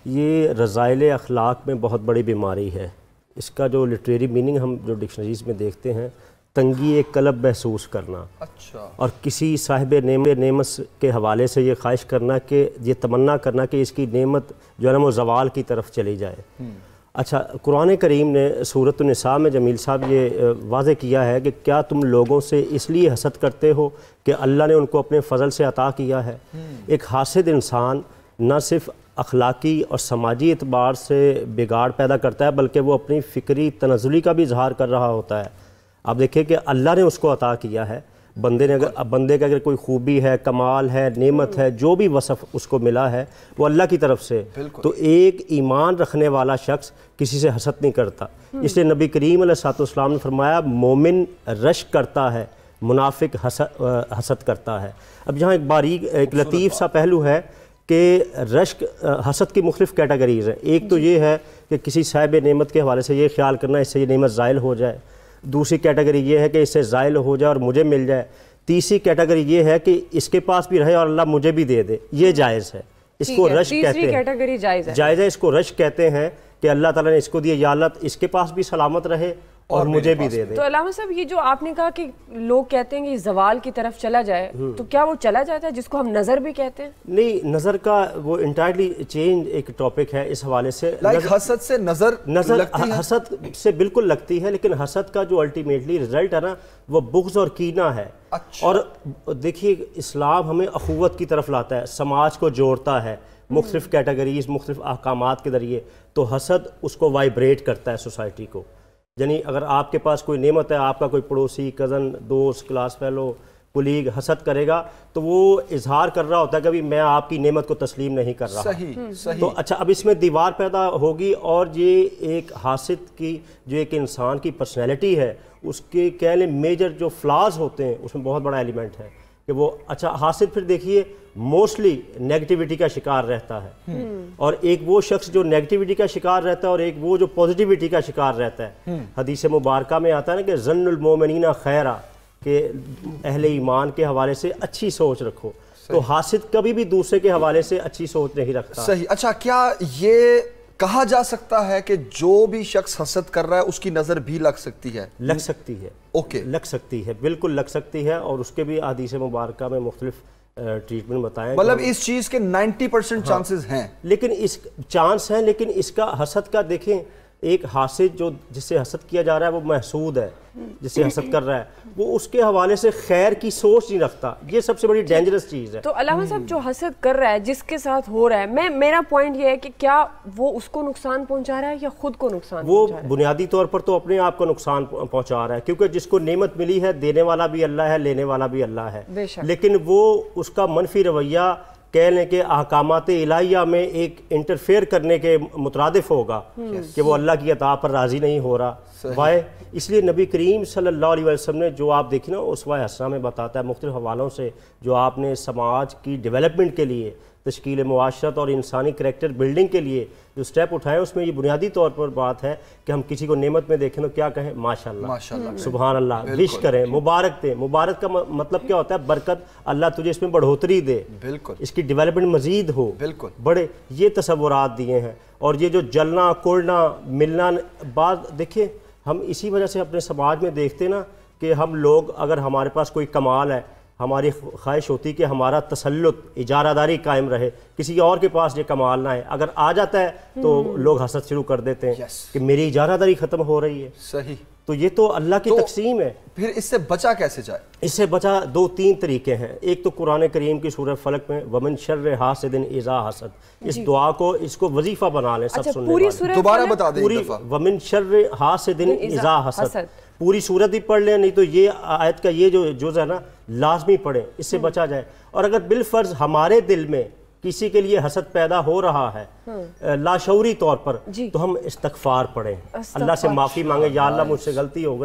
یہ رذائل اخلاق میں بہت بڑی بیماری ہے۔ اس کا جو لٹریری میننگ ہم جو ڈکشنریز میں دیکھتے ہیں، تنگی قلب محسوس کرنا، اور کسی صاحب نعمت کے حوالے سے یہ خواہش کرنا کہ یہ تمنا کرنا کہ اس کی نعمت جو ہے نا وہ زوال کی طرف چلی جائے۔ اچھا، قرآن کریم نے سورۃ النساء میں جمیل صاحب یہ واضح کیا ہے کہ کیا تم لوگوں سے اس لیے حسد کرتے ہو کہ اللہ نے ان کو اپنے فضل سے عطا کیا ہے۔ ایک حاسد انسان نہ صرف اخلاقی اور سماجی اعتبار سے بگاڑ پیدا کرتا ہے بلکہ وہ اپنی فکری تنزلی کا بھی اظہار کر رہا ہوتا ہے۔ آپ دیکھیں کہ اللہ نے اس کو عطا کیا ہے، بندے کا اگر کوئی خوبی ہے، کمال ہے، نعمت ہے، جو بھی وصف اس کو ملا ہے وہ اللہ کی طرف سے، تو ایک ایمان رکھنے والا شخص کسی سے حسد نہیں کرتا۔ اس لیے نبی کریم علیہ السلام نے فرمایا مومن رشک کرتا ہے، منافق حسد کرتا ہے۔ اب یہاں ایک لطیف سا پہلو ہے کہ رشک حسد کی مختلف کیٹیگریز ہیں۔ ایک تو یہ ہے کہ کسی صاحب نعمت کے حوالے سے یہ خیال کرنا اس سے یہ نعمت زائل ہو جائے، دوسری کیٹیگری یہ ہے کہ اس سے زائل ہو جائے اور مجھے مل جائے، تیسری کیٹیگری یہ ہے کہ اس کے پاس بھی رہے اور اللہ مجھے بھی دے دے، یہ جائز ہے، اس کو رشک کہتے ہیں۔ کیٹیگری جائز ہے، اس کو رشک کہتے ہیں کہ اللہ تعالیٰ نے اس کو دیا، یا اللہ اس کے پاس بھی سلامت رہے اور مجھے بھی دے دے۔ تو علامہ صاحب یہ جو آپ نے کہا کہ لوگ کہتے ہیں کہ زوال کی طرف چلا جائے، تو کیا وہ چلا جاتا ہے جس کو ہم نظر بھی کہتے ہیں؟ نہیں، نظر کا وہ انٹائرلی چینج ایک ٹاپک ہے اس حوالے سے۔ حسد سے نظر حسد سے بالکل لگتی ہے، لیکن حسد کا جو الٹیمیٹلی رزلٹ ہے نا وہ بغض اور کینہ ہے۔ اور دیکھیے اسلام ہمیں اخوت کی طرف لاتا ہے، سماج کو جوڑتا ہے مختلف کیٹیگریز، مختلف احکامات کے ذریعے، تو حسد اس کو وائبریٹ کرتا ہے سوسائٹی کو۔ یعنی اگر آپ کے پاس کوئی نعمت ہے، آپ کا کوئی پڑوسی، کزن، دوست، کلاس فیلو، کولیگ حسد کرے گا تو وہ اظہار کر رہا ہوتا ہے کہ ابھی میں آپ کی نعمت کو تسلیم نہیں کر رہا۔ صحیح۔ تو اچھا، اب اس میں دیوار پیدا ہوگی، اور یہ ایک حاسد کی جو ایک انسان کی پرسنالٹی ہے اس کے کہہ لیں میجر جو فلاز ہوتے ہیں اس میں بہت بڑا ایلیمنٹ ہے کہ وہ اچھا حاسد پھر دیکھیے موسٹلی نیگیٹیوٹی کا شکار رہتا ہے، اور ایک وہ شخص جو نیگیٹیوٹی کا شکار رہتا ہے اور ایک وہ جو پوزیٹیوٹی کا شکار رہتا ہے۔ حدیث مبارکہ میں آتا ہے نا کہ ظن المومنین خیرا، کہ اہل ایمان کے حوالے سے اچھی سوچ رکھو، تو حاسد کبھی بھی دوسرے کے حوالے سے اچھی سوچ نہیں رکھتا۔ صحیح۔ اچھا، کیا یہ کہا جا سکتا ہے کہ جو بھی شخص حسد کر رہا ہے اس کی نظر بھی لگ سکتی ہے؟ لگ سکتی ہے، لگ سکتی ہے، بالکل لگ سکتی ہے، اور اس کے بھی حدیث مبارکہ میں مختلف ٹریٹمنٹ بتائیں۔ مطلب اس چیز کے 90% چانسز ہیں، لیکن اس چانس ہیں، لیکن اس کا حسد کا دیکھیں، ایک حاسد جو جس سے حسد کیا جا رہا ہے وہ محسود ہے، جس سے حسد کر رہا ہے وہ اس کے حوالے سے خیر کی سوچ نہیں رکھتا۔ یہ سب سے بڑی ڈینجرس چیز ہے۔ تو علامہ صاحب جو حسد کر رہا ہے، جس کے ساتھ ہو رہا ہے، میرا پوائنٹ یہ ہے کہ کیا وہ اس کو نقصان پہنچا رہا ہے یا خود کو نقصان پہنچا رہا ہے؟ وہ بنیادی طور پر تو اپنے آپ کو نقصان پہنچا رہا ہے، کیونکہ جس کو نعمت ملی ہے دینے والا بھی اللہ ہے، لینے والا بھی اللہ ہے، لیکن وہ اس کا منفی رویہ کہہ لیں کہ احکامات الہیہ میں ایک انٹرفیئر کرنے کے مترادف ہوگا کہ وہ اللہ کی عطا پر راضی نہیں ہو رہا۔ وائے اس لیے نبی کریم صلی اللہ علیہ وسلم نے جو آپ دیکھیں نا اسوہ حسنہ میں بتاتا ہے مختلف حوالوں سے، جو آپ نے سماج کی ڈیولپمنٹ کے لیے، تشکیل معاشرت اور انسانی کریکٹر بلڈنگ کے لیے جو سٹیپ اٹھائے، اس میں یہ بنیادی طور پر بات ہے کہ ہم کسی کو نعمت میں دیکھیں تو کیا کہیں؟ ماشاءاللہ، سبحان اللہ، وش کریں، مبارک دیں۔ مبارک کا مطلب کیا ہوتا ہے؟ برکت، اللہ تجھے اس میں بڑھوتری دے، اس کی ڈیولپمنٹ مزید ہو، بڑے، یہ تصورات دیے ہیں۔ اور یہ جو جلنا، کوڑنا، ملنا، بات دیکھیں ہم اسی وجہ سے اپنے سماج میں دیکھتے نا کہ ہم لوگ اگر ہمارے پاس کوئی کمال ہے، ہماری خواہش ہوتی کہ ہمارا تسلط، اجارہ داری قائم رہے، کسی اور کے پاس یہ کمال نہ ہے، اگر آ جاتا ہے تو لوگ حسد شروع کر دیتے ہیں کہ میری اجارہ داری ختم ہو رہی ہے۔ صحیح۔ تو یہ تو اللہ کی تقسیم ہے۔ پھر اس سے بچا کیسے جائے؟ اس سے بچا دو تین طریقے ہیں۔ ایک تو قرآن کریم کی سورہ فلق میں وَمِن شَرِّ حَاسِدٍ اِذَا حَسَد، اس دعا کو اس کو وظیفہ بنا لیں سب سننے والے۔ دوبارہ بتا دیں ایک دفعہ۔ وَمِن شَرِّ حَاسِدٍ اِذَا حَسَد، پوری صورت ہی پڑھ لیں، نہیں تو یہ آیت کا یہ جو جز ہے نا لازمی پڑھیں، اس سے بچا جائے۔ اور اگر بالفرض ہمارے دل میں کسی کے لیے حسد پیدا ہو رہا ہے لاشعوری طور پر، تو ہم استغفار پڑھیں، اللہ سے معافی مانگیں، یا اللہ مجھ سے غلطی ہو گئی۔